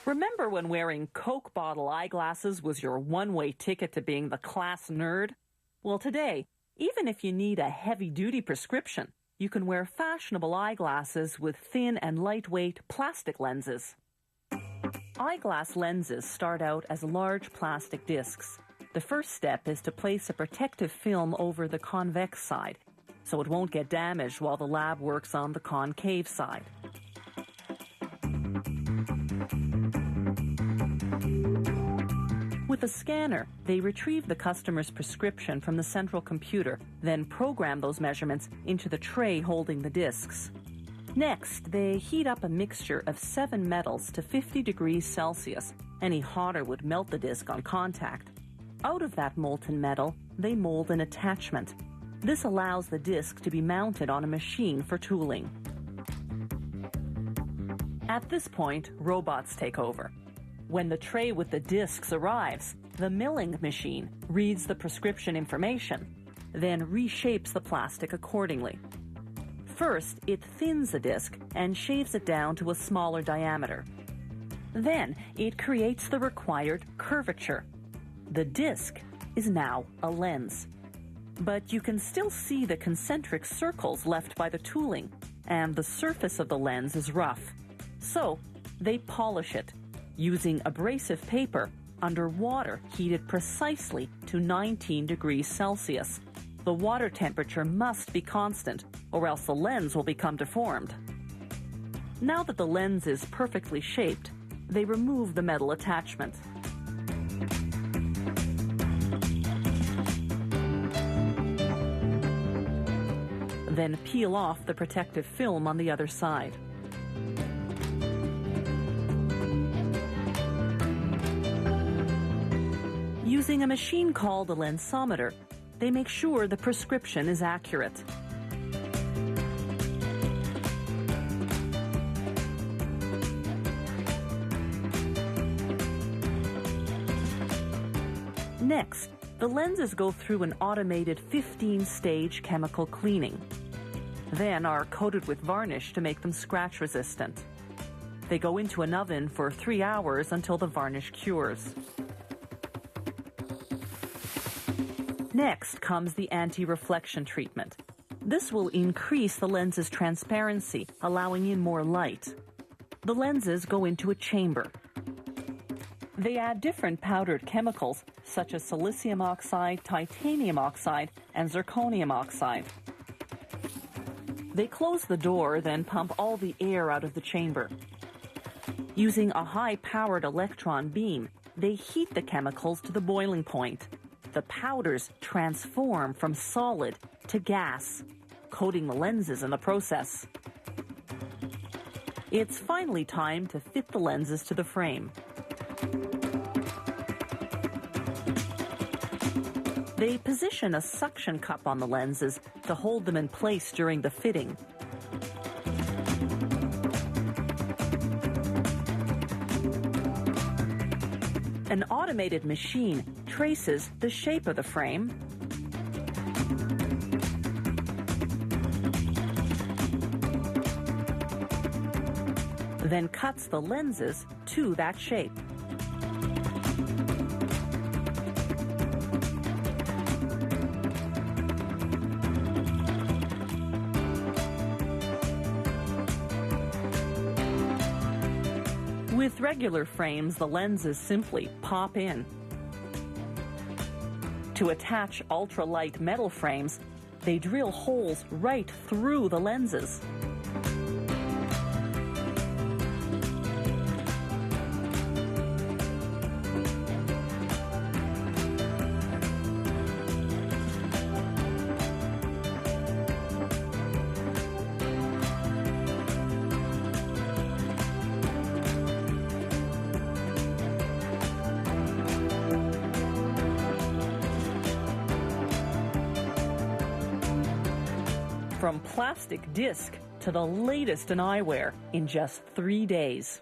Remember when wearing Coke bottle eyeglasses was your one-way ticket to being the class nerd? Well, today, even if you need a heavy-duty prescription, you can wear fashionable eyeglasses with thin and lightweight plastic lenses. Eyeglass lenses start out as large plastic discs. The first step is to place a protective film over the convex side, so it won't get damaged while the lab works on the concave side. With a scanner, they retrieve the customer's prescription from the central computer, then program those measurements into the tray holding the discs. Next, they heat up a mixture of 7 metals to 50 degrees Celsius. Any hotter would melt the disc on contact. Out of that molten metal, they mold an attachment. This allows the disc to be mounted on a machine for tooling. At this point, robots take over. When the tray with the discs arrives, the milling machine reads the prescription information, then reshapes the plastic accordingly. First, it thins the disc and shaves it down to a smaller diameter. Then, it creates the required curvature. The disc is now a lens. But you can still see the concentric circles left by the tooling, and the surface of the lens is rough. So, they polish it, using abrasive paper under water heated precisely to 19 degrees Celsius. The water temperature must be constant, or else the lens will become deformed. Now that the lens is perfectly shaped, they remove the metal attachment. Then peel off the protective film on the other side. Using a machine called a lensometer, they make sure the prescription is accurate. Next, the lenses go through an automated 15-stage chemical cleaning, then are coated with varnish to make them scratch-resistant. They go into an oven for 3 hours until the varnish cures. Next comes the anti-reflection treatment. This will increase the lens's transparency, allowing in more light. The lenses go into a chamber. They add different powdered chemicals, such as silicium oxide, titanium oxide, and zirconium oxide. They close the door, then pump all the air out of the chamber. Using a high-powered electron beam, they heat the chemicals to the boiling point. The powders transform from solid to gas, coating the lenses in the process. It's finally time to fit the lenses to the frame. They position a suction cup on the lenses to hold them in place during the fitting. An automated machine traces the shape of the frame, then cuts the lenses to that shape. With regular frames, the lenses simply pop in. To attach ultralight metal frames, they drill holes right through the lenses. From plastic disc to the latest in eyewear in just 3 days.